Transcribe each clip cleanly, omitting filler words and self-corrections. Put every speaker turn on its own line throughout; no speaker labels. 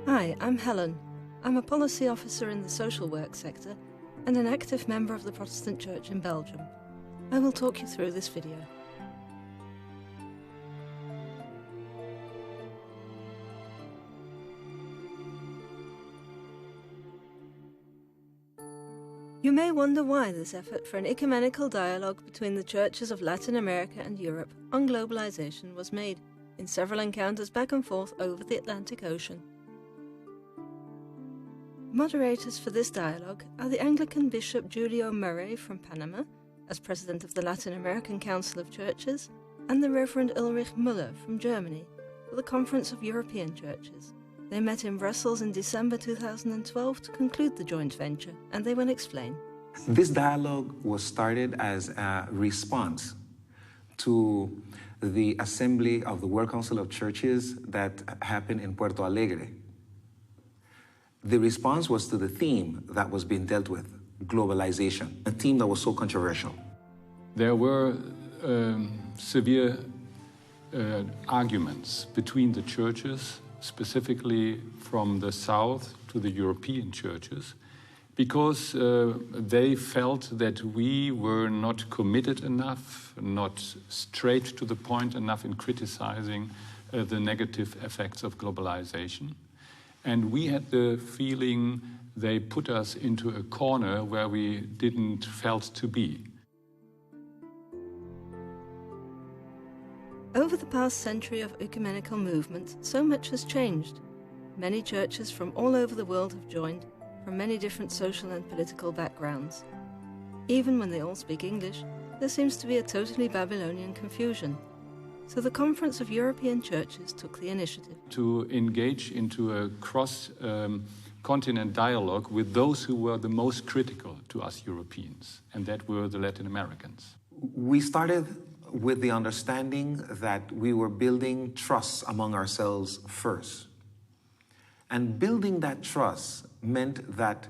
Hi, I'm Helen. I'm a policy officer in the social work sector and an active member of the Protestant Church in Belgium. I will talk you through this video. You may wonder why this effort for an ecumenical dialogue between the churches of Latin America and Europe on globalization was made in several encounters back and forth over the Atlantic Ocean. Moderators for this dialogue are the Anglican Bishop Julio Murray from Panama, as president of the Latin American Council of Churches, and the Reverend Ulrich Müller from Germany for the Conference of European Churches. They met in Brussels in December 2012 to conclude the joint venture, and they will explain.
This dialogue was started as a response to the assembly of the World Council of Churches that happened in Puerto Alegre. The response was to the theme that was being dealt with, globalization, a theme that was so controversial.
There were severe arguments between the churches, specifically from the South to the European churches, because they felt that we were not committed enough, not straight to the point enough in criticizing the negative effects of globalization. And we had the feeling they put us into a corner where we didn't felt to be.
Over the past century of ecumenical movement, so much has changed. Many churches from all over the world have joined, from many different social and political backgrounds. Even when they all speak English, there seems to be a totally Babylonian confusion. So the Conference of European Churches took the initiative
to engage into a cross-continent dialogue with those who were the most critical to us Europeans, and that were the Latin Americans.
We started with the understanding that we were building trust among ourselves first. And building that trust meant that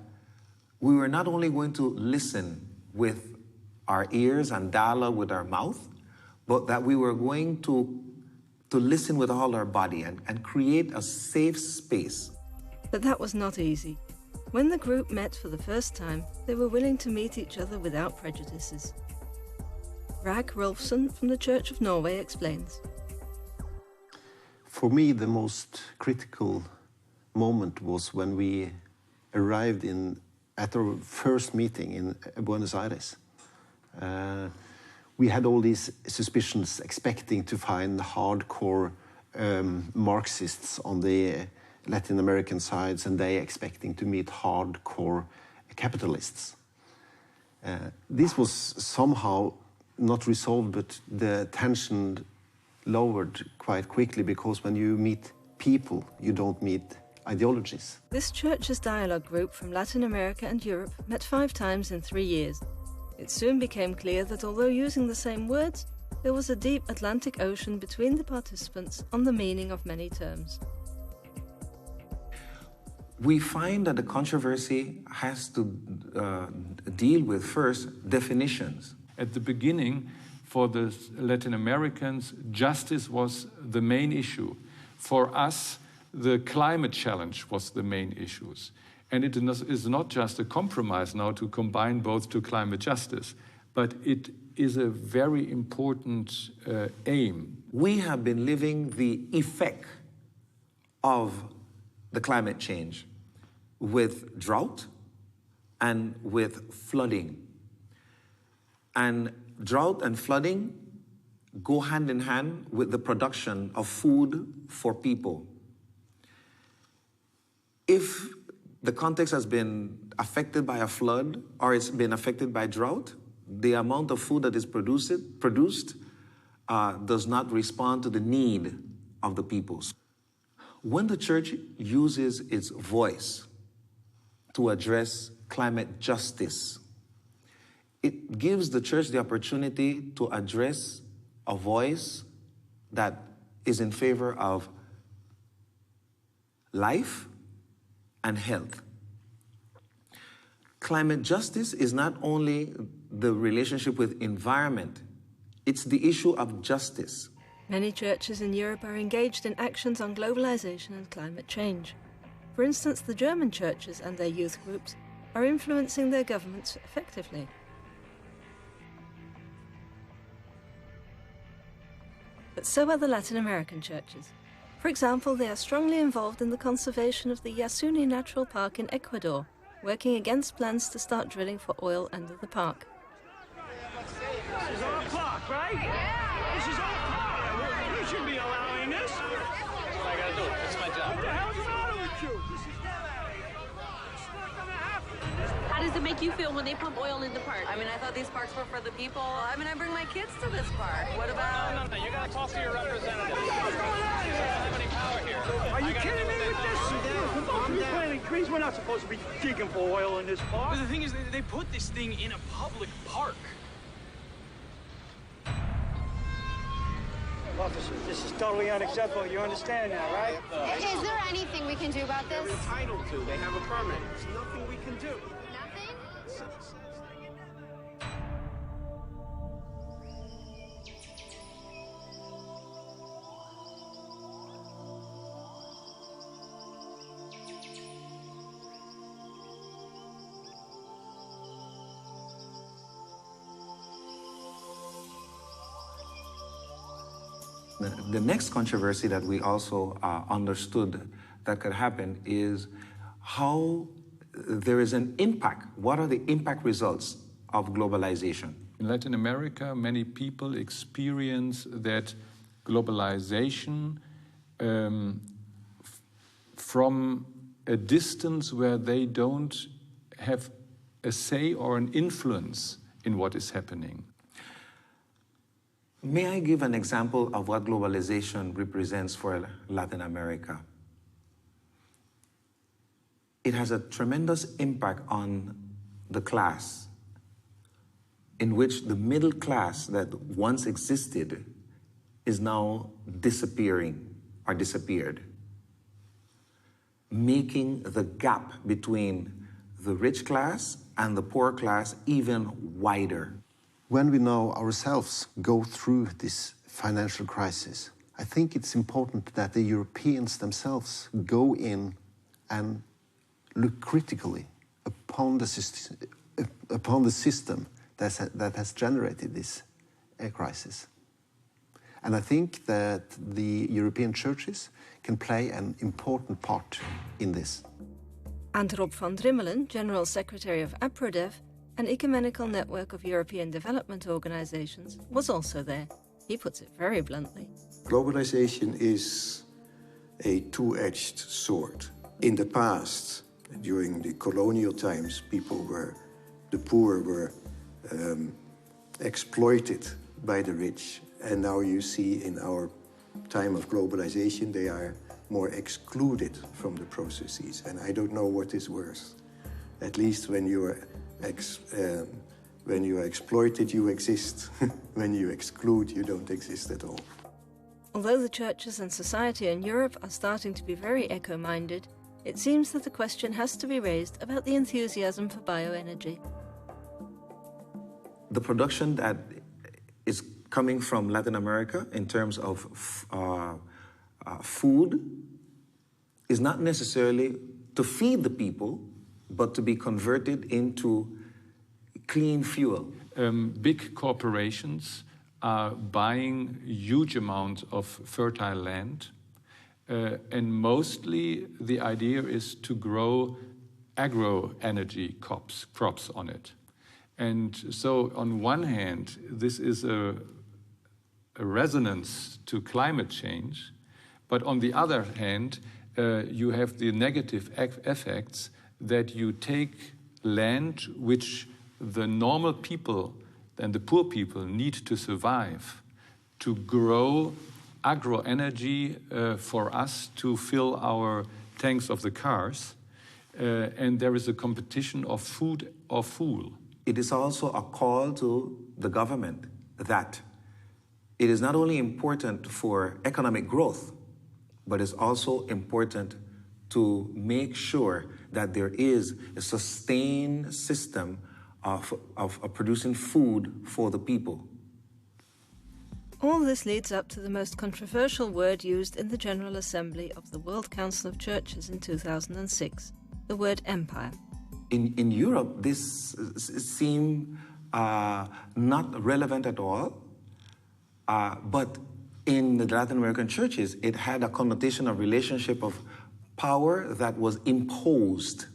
we were not only going to listen with our ears and dialogue with our mouth, but that we were going to listen with all our body and create a safe space.
But that was not easy. When the group met for the first time, they were willing to meet each other without prejudices. Rag Rolfsen from the Church of Norway explains.
For me, the most critical moment was when we arrived at our first meeting in Buenos Aires. We had all these suspicions, expecting to find hardcore Marxists on the Latin American sides, and they expecting to meet hardcore capitalists. This was somehow not resolved, but the tension lowered quite quickly, because when you meet people, you don't meet ideologies.
This Churches Dialogue group from Latin America and Europe met 5 times in 3 years. It soon became clear that although using the same words, there was a deep Atlantic Ocean between the participants on the meaning of many terms.
We find that the controversy has to deal with, first, definitions.
At the beginning, for the Latin Americans, justice was the main issue. For us, the climate challenge was the main issues. And it is not just a compromise now to combine both to climate justice, but it is a very important aim.
We have been living the effect of the climate change with drought and with flooding. And drought and flooding go hand in hand with the production of food for people. If the context has been affected by a flood or it's been affected by drought, the amount of food that is produced does not respond to the need of the peoples. When the church uses its voice to address climate justice, it gives the church the opportunity to address a voice that is in favor of life and health. Climate justice is not only the relationship with environment, it's the issue of justice.
Many churches in Europe are engaged in actions on globalization and climate change. For instance, the German churches and their youth groups are influencing their governments effectively. But so are the Latin American churches. For example, they are strongly involved in the conservation of the Yasuni Natural Park in Ecuador, working against plans to start drilling for oil under the park.
This is our park, right? Yeah. This is our park. We shouldn't be allowing this. That's what I gotta do. It's my job. What the hell's the matter with you? This is their area. It's not gonna happen.
How does it make you feel when they pump oil in the park?
I mean, I thought these parks were for the people. I mean, I bring my kids to this park. What about...
No, you gotta talk to your representative. What's going on here? I don't have any power here. Are you kidding me with this? We're supposed to be planting trees. We're not supposed to be digging for oil in this park.
But the thing is, they put this thing in a public park.
Officer, this is totally unacceptable. You understand now, right?
Is there anything we can do about this?
They're entitled to. They have a permit. There's nothing we can do.
Nothing?
The next controversy that we also understood that could happen is how there is an impact. What are the impact results of globalization?
In Latin America, many people experience that globalization from a distance where they don't have a say or an influence in what is happening.
May I give an example of what globalization represents for Latin America? It has a tremendous impact on the class, in which the middle class that once existed is now disappearing or disappeared, making the gap between the rich class and the poor class even wider.
When we now ourselves go through this financial crisis, I think it's important that the Europeans themselves go in and look critically upon the system that has generated this crisis. And I think that the European churches can play an important part in this.
And Rob van Drimmelen, General Secretary of APRODEV, an ecumenical network of European development organizations, was also there. He puts it very bluntly.
Globalization is a two-edged sword. In the past, during the colonial times, the poor were exploited by the rich. And now you see in our time of globalization, they are more excluded from the processes. And I don't know what is worse. At least when you are exploited, you exist. When you exclude, you don't exist at all.
Although the churches and society in Europe are starting to be very eco-minded, it seems that the question has to be raised about the enthusiasm for bioenergy.
The production that is coming from Latin America in terms of food is not necessarily to feed the people, but to be converted into clean fuel.
Big corporations are buying huge amounts of fertile land, and mostly the idea is to grow agro-energy crops on it. And so on one hand, this is a resonance to climate change, but on the other hand, you have the negative effects that you take land which the normal people and the poor people need to survive, to grow agro-energy for us to fill our tanks of the cars, and there is a competition of food or fool.
It is also a call to the government that it is not only important for economic growth, but it's also important to make sure that there is a sustained system of producing food for the people.
All this leads up to the most controversial word used in the General Assembly of the World Council of Churches in 2006, the word empire.
In Europe, this seemed not relevant at all, but in the Latin American churches, it had a connotation of relationship of power that was imposed,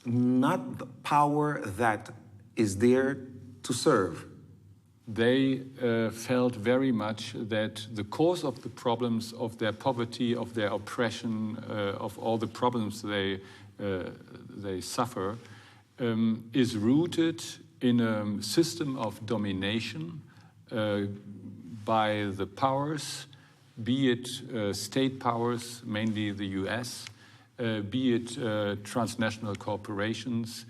not the power that is there to serve.
They felt very much that the cause of the problems of their poverty, of their oppression, of all the problems they suffer, is rooted in a system of domination by the powers, be it state powers, mainly the US, be it transnational corporations,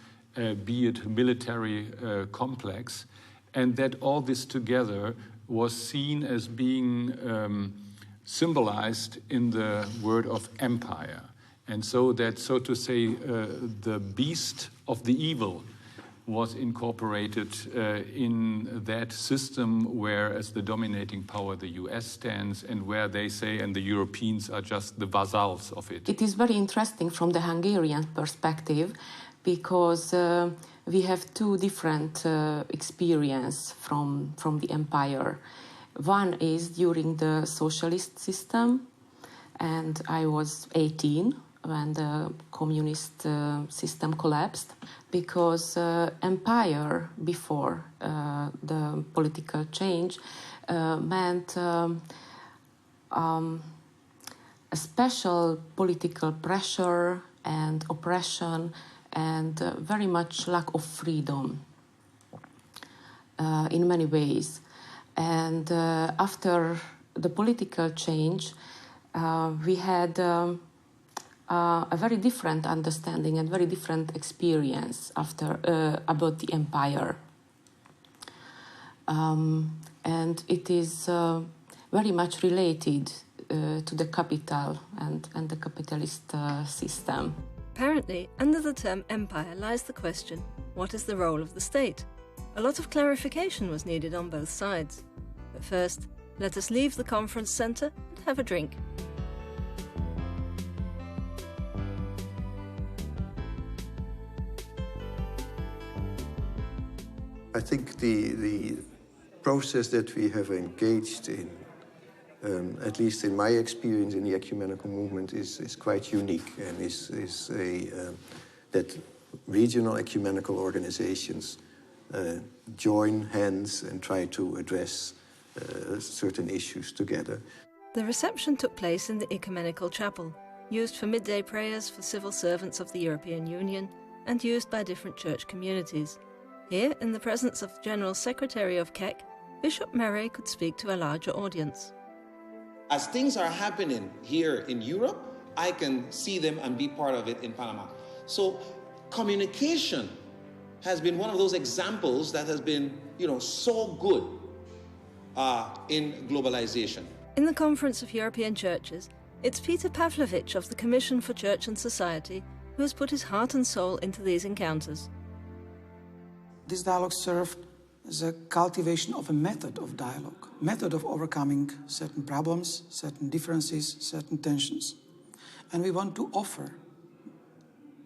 be it military complex, and that all this together was seen as being symbolized in the word of empire. And so that, so to say, the beast of the evil was incorporated in that system where, as the dominating power, the US stands, and where they say, and the Europeans are just the vassals of it.
It is very interesting from the Hungarian perspective, because we have two different experiences from the empire. One is during the socialist system, and I was 18 when the communist system collapsed, because empire before the political change meant a special political pressure and oppression and very much lack of freedom in many ways. And after the political change, we had a very different understanding and very different experience after about the empire. And it is very much related to the capital and the capitalist system.
Apparently, under the term empire lies the question, what is the role of the state? A lot of clarification was needed on both sides. But first, let us leave the conference centre and have a drink.
I think the process that we have engaged in, at least in my experience in the ecumenical movement, is quite unique, and is that regional ecumenical organizations join hands and try to address certain issues together.
The reception took place in the ecumenical chapel, used for midday prayers for civil servants of the European Union and used by different church communities. Here, in the presence of the General Secretary of KEC, Bishop Murray could speak to a larger audience.
As things are happening here in Europe, I can see them and be part of it in Panama. So communication has been one of those examples that has been, so good in globalization.
In the Conference of European Churches, it's Peter Pavlovich of the Commission for Church and Society who has put his heart and soul into these encounters.
This dialogue served as a cultivation of a method of dialogue, method of overcoming certain problems, certain differences, certain tensions. And we want to offer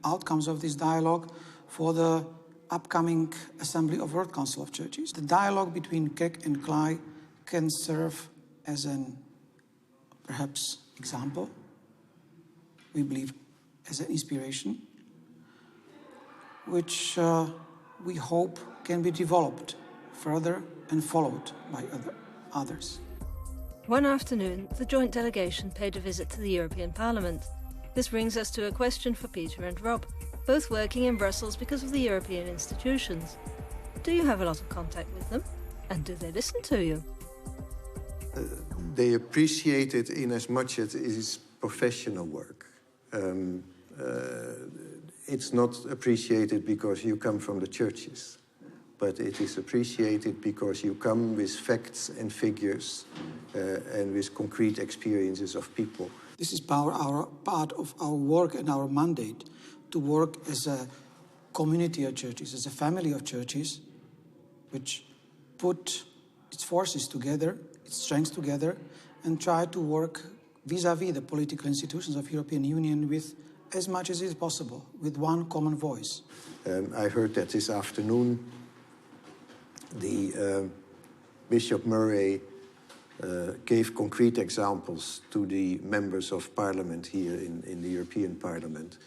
outcomes of this dialogue for the upcoming Assembly of World Council of Churches. The dialogue between KEC and CLI can serve as an, perhaps, example, we believe as an inspiration, which we hope can be developed further and followed by others.
One afternoon, the joint delegation paid a visit to the European Parliament. This brings us to a question for Peter and Rob, both working in Brussels because of the European institutions. Do you have a lot of contact with them? And do they listen to you?
They appreciate it in as much as it is professional work. It's not appreciated because you come from the churches, but it is appreciated because you come with facts and figures and with concrete experiences of people.
This is part of our work and our mandate, to work as a community of churches, as a family of churches, which put its forces together its strengths together and try to work vis-à-vis the political institutions of European Union with as much as is possible, with one common voice.
I heard that this afternoon the Bishop Murray gave concrete examples to the members of parliament here in the European Parliament.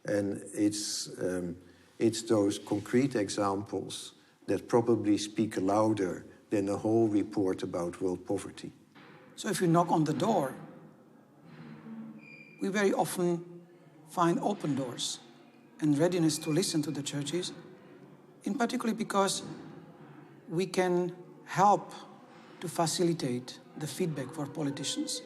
And it's those concrete examples that probably speak louder than the whole report about world poverty.
So if you knock on the door, we very often find open doors and readiness to listen to the churches, in particular because we can help to facilitate the feedback for politicians.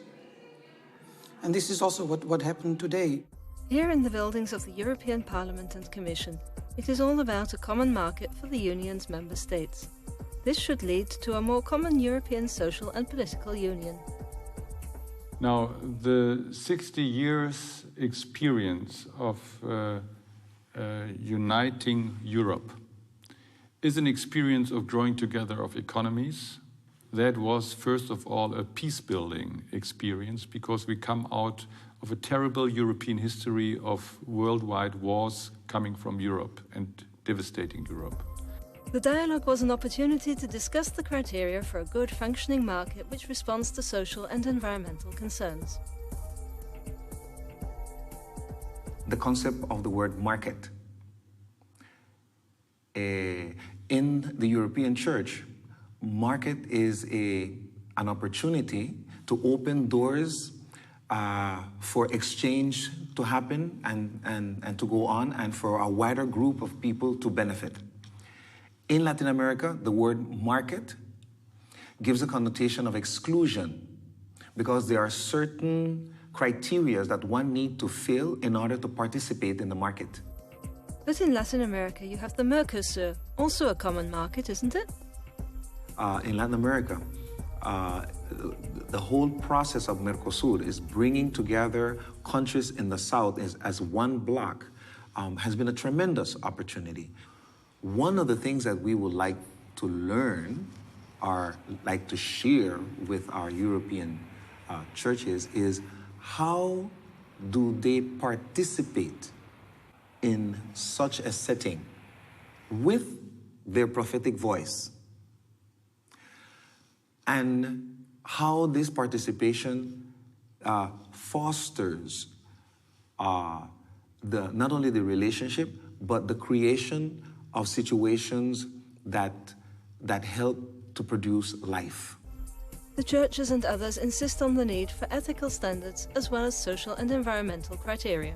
And this is also what happened today.
Here in the buildings of the European Parliament and Commission, it is all about a common market for the Union's member states. This should lead to a more common European social and political union.
Now, the 60 years experience of uniting Europe is an experience of drawing together of economies. That was, first of all, a peace-building experience because we come out of a terrible European history of worldwide wars coming from Europe and devastating Europe.
The dialogue was an opportunity to discuss the criteria for a good functioning market which responds to social and environmental concerns.
The concept of the word market. In the European Church, market is an opportunity to open doors for exchange to happen and to go on, and for a wider group of people to benefit. In Latin America, the word market gives a connotation of exclusion because there are certain criteria that one needs to fill in order to participate in the market.
But in Latin America, you have the Mercosur, also a common market, isn't it?
In Latin America, the whole process of Mercosur is bringing together countries in the South as one bloc, has been a tremendous opportunity. One of the things that we would like to learn or like to share with our European churches is how do they participate in such a setting with their prophetic voice, and how this participation fosters not only the relationship, but the creation of situations that help to produce life.
The churches and others insist on the need for ethical standards as well as social and environmental criteria.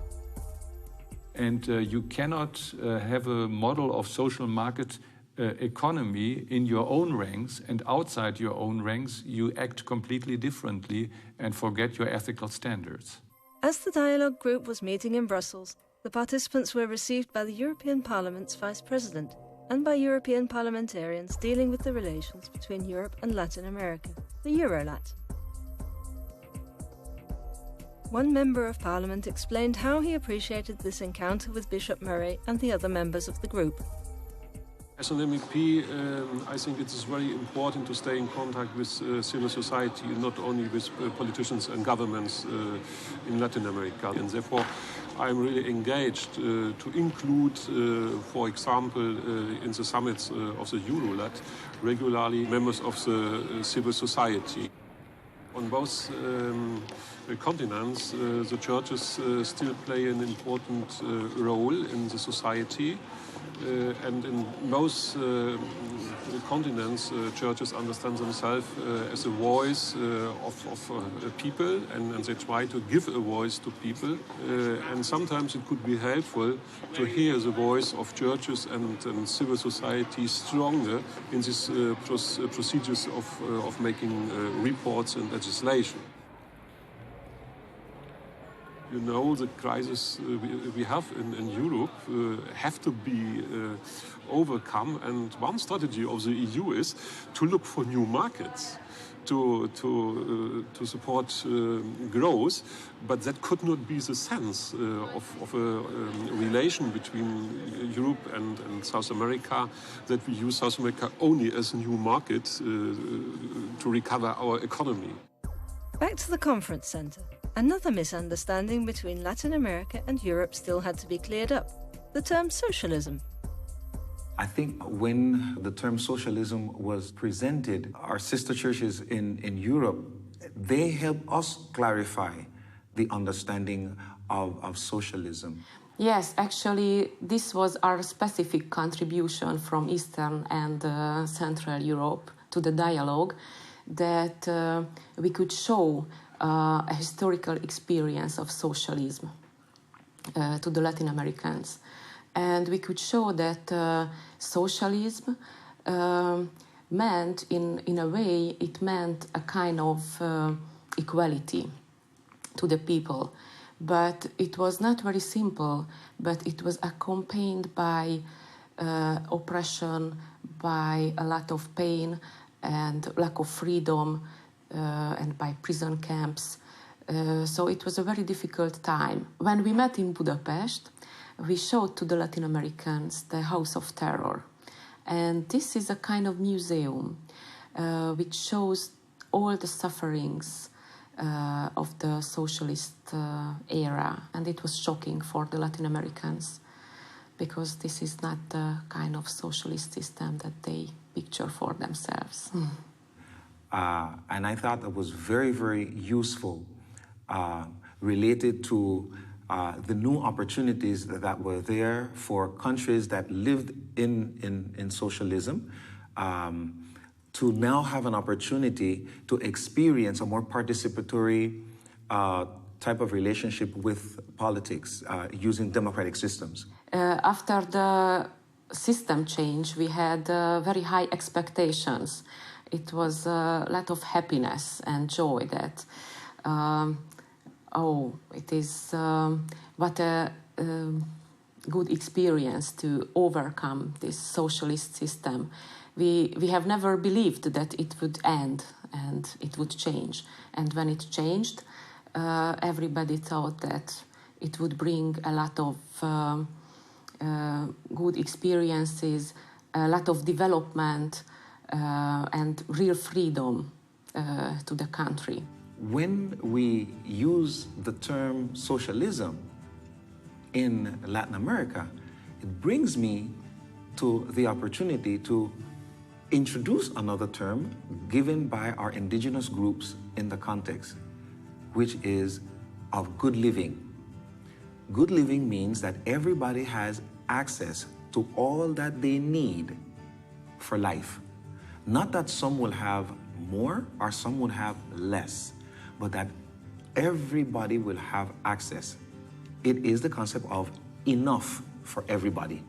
And you cannot have a model of social market economy in your own ranks, and outside your own ranks you act completely differently and forget your ethical standards.
As the dialogue group was meeting in Brussels, the participants were received by the European Parliament's Vice President and by European parliamentarians dealing with the relations between Europe and Latin America, the Eurolat. One member of Parliament explained how he appreciated this encounter with Bishop Murray and the other members of the group.
As an MEP, I think it is very important to stay in contact with civil society, not only with politicians and governments in Latin America. And therefore, I'm really engaged to include, for example, in the summits of the Eurolat, regularly members of the civil society. On both continents, the churches still play an important role in the society. And in most continents, churches understand themselves as a voice of people, and they try to give a voice to people. And sometimes it could be helpful to hear the voice of churches and civil society stronger in these procedures of making reports and legislation. You know, the crisis we have in Europe have to be overcome, and one strategy of the EU is to look for new markets to support growth, but that could not be the sense of a relation between Europe and South America, that we use South America only as a new market to recover our economy.
Back to the conference centre. Another misunderstanding between Latin America and Europe still had to be cleared up: the term socialism.
I think when the term socialism was presented, our sister churches in Europe, they helped us clarify the understanding of socialism.
Yes, actually, this was our specific contribution from Eastern and Central Europe to the dialogue, that we could show a historical experience of socialism to the Latin Americans. And we could show that socialism meant, in a way, it meant a kind of equality to the people. But it was not very simple, but it was accompanied by oppression, by a lot of pain and lack of freedom, and by prison camps. So it was a very difficult time. When we met in Budapest, we showed to the Latin Americans the House of Terror. And this is a kind of museum which shows all the sufferings of the socialist era. And it was shocking for the Latin Americans, because this is not the kind of socialist system that they picture for themselves.
And I thought that was very, very useful, related to the new opportunities that were there for countries that lived in socialism, to now have an opportunity to experience a more participatory type of relationship with politics, using democratic systems.
After the system change, we had very high expectations. It was a lot of happiness and joy that, it is what a good experience to overcome this socialist system. We have never believed that it would end and it would change. And when it changed, everybody thought that it would bring a lot of good experiences, a lot of development, and real freedom to the country.
When we use the term socialism in Latin America, it brings me to the opportunity to introduce another term given by our indigenous groups in the context, which is of good living. Good living means that everybody has access to all that they need for life. Not that some will have more or some will have less, but that everybody will have access. It is the concept of enough for everybody.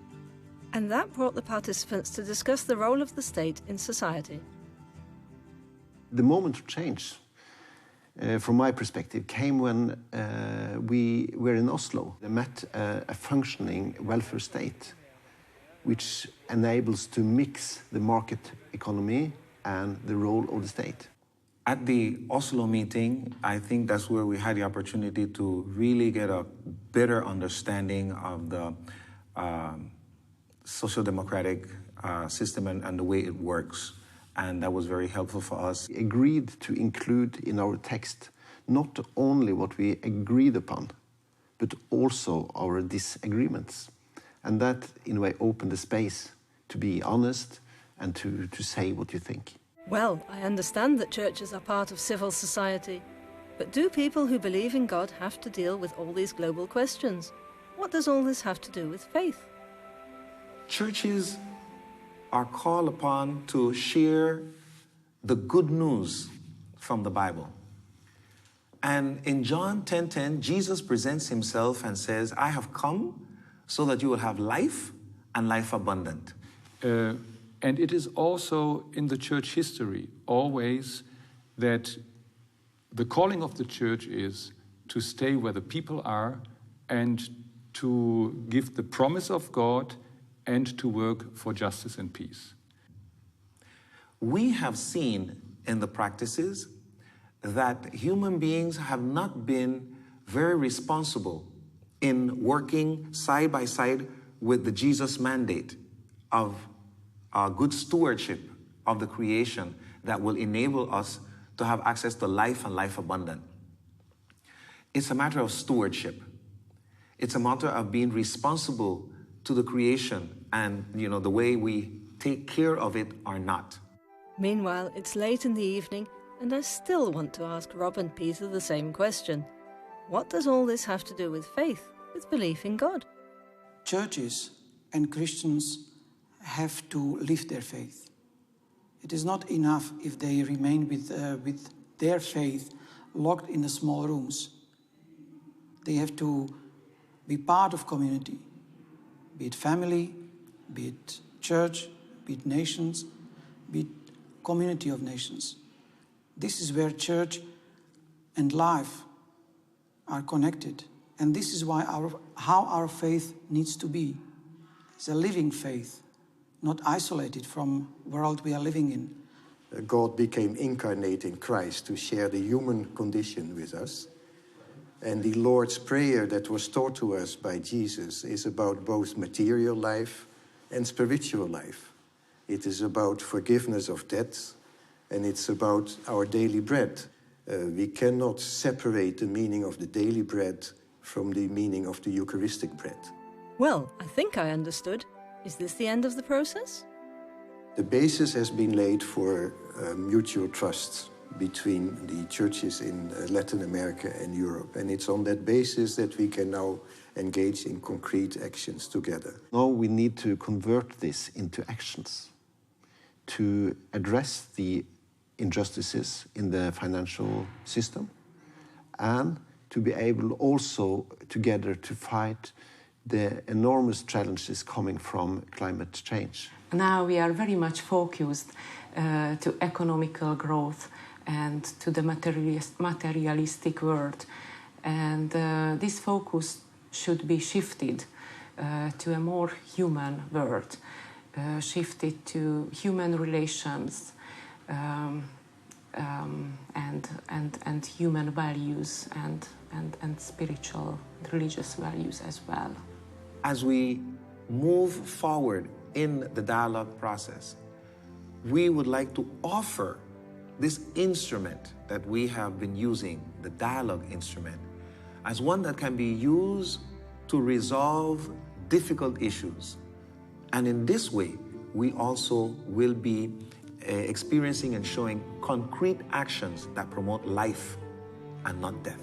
And that brought the participants to discuss the role of the state in society.
The moment of change, from my perspective, came when we were in Oslo. They met a functioning welfare state, which enables to mix the market economy and the role of the state.
At the Oslo meeting, I think that's where we had the opportunity to really get a better understanding of the social democratic system and the way it works. And that was very helpful for us.
We agreed to include in our text not only what we agreed upon, but also our disagreements. And that, in a way, opened the space to be honest and to say what you think.
Well, I understand that churches are part of civil society, but do people who believe in God have to deal with all these global questions? What does all this have to do with faith?
Churches are called upon to share the good news from the Bible. And in John 10:10, Jesus presents himself and says, I have come so that you will have life and life abundant.
And it is also in the church history always that the calling of the church is to stay where the people are and to give the promise of God and to work for justice and peace.
We have seen in the practices that human beings have not been very responsible in working side by side with the Jesus mandate of good stewardship of the creation that will enable us to have access to life and life abundant. It's a matter of stewardship. It's a matter of being responsible to the creation and, the way we take care of it or not.
Meanwhile, it's late in the evening, and I still want to ask Rob and Peter the same question. What does all this have to do with faith, with belief in God?
Churches and Christians have to live their faith. It is not enough if they remain with their faith locked in the small rooms. They have to be part of community, be it family, be it church, be it nations, be it community of nations. This is where church and life are connected. And this is why how our faith needs to be. It's a living faith, not isolated from the world we are living in.
God became incarnate in Christ to share the human condition with us. And the Lord's Prayer that was taught to us by Jesus is about both material life and spiritual life. It is about forgiveness of debts, and it's about our daily bread. We cannot separate the meaning of the daily bread from the meaning of the Eucharistic bread.
Well, I think I understood. Is this the end of the process?
The basis has been laid for mutual trust between the churches in Latin America and Europe. And it's on that basis that we can now engage in concrete actions together.
Now we need to convert this into actions to address the injustices in the financial system and to be able also together to fight the enormous challenges coming from climate change.
Now we are very much focused to economical growth and to the materialistic world. And this focus should be shifted to a more human world, shifted to human relations and human values and spiritual, religious values as well.
As we move forward in the dialogue process, we would like to offer this instrument that we have been using, the dialogue instrument, as one that can be used to resolve difficult issues. And in this way, we also will be experiencing and showing concrete actions that promote life and not death.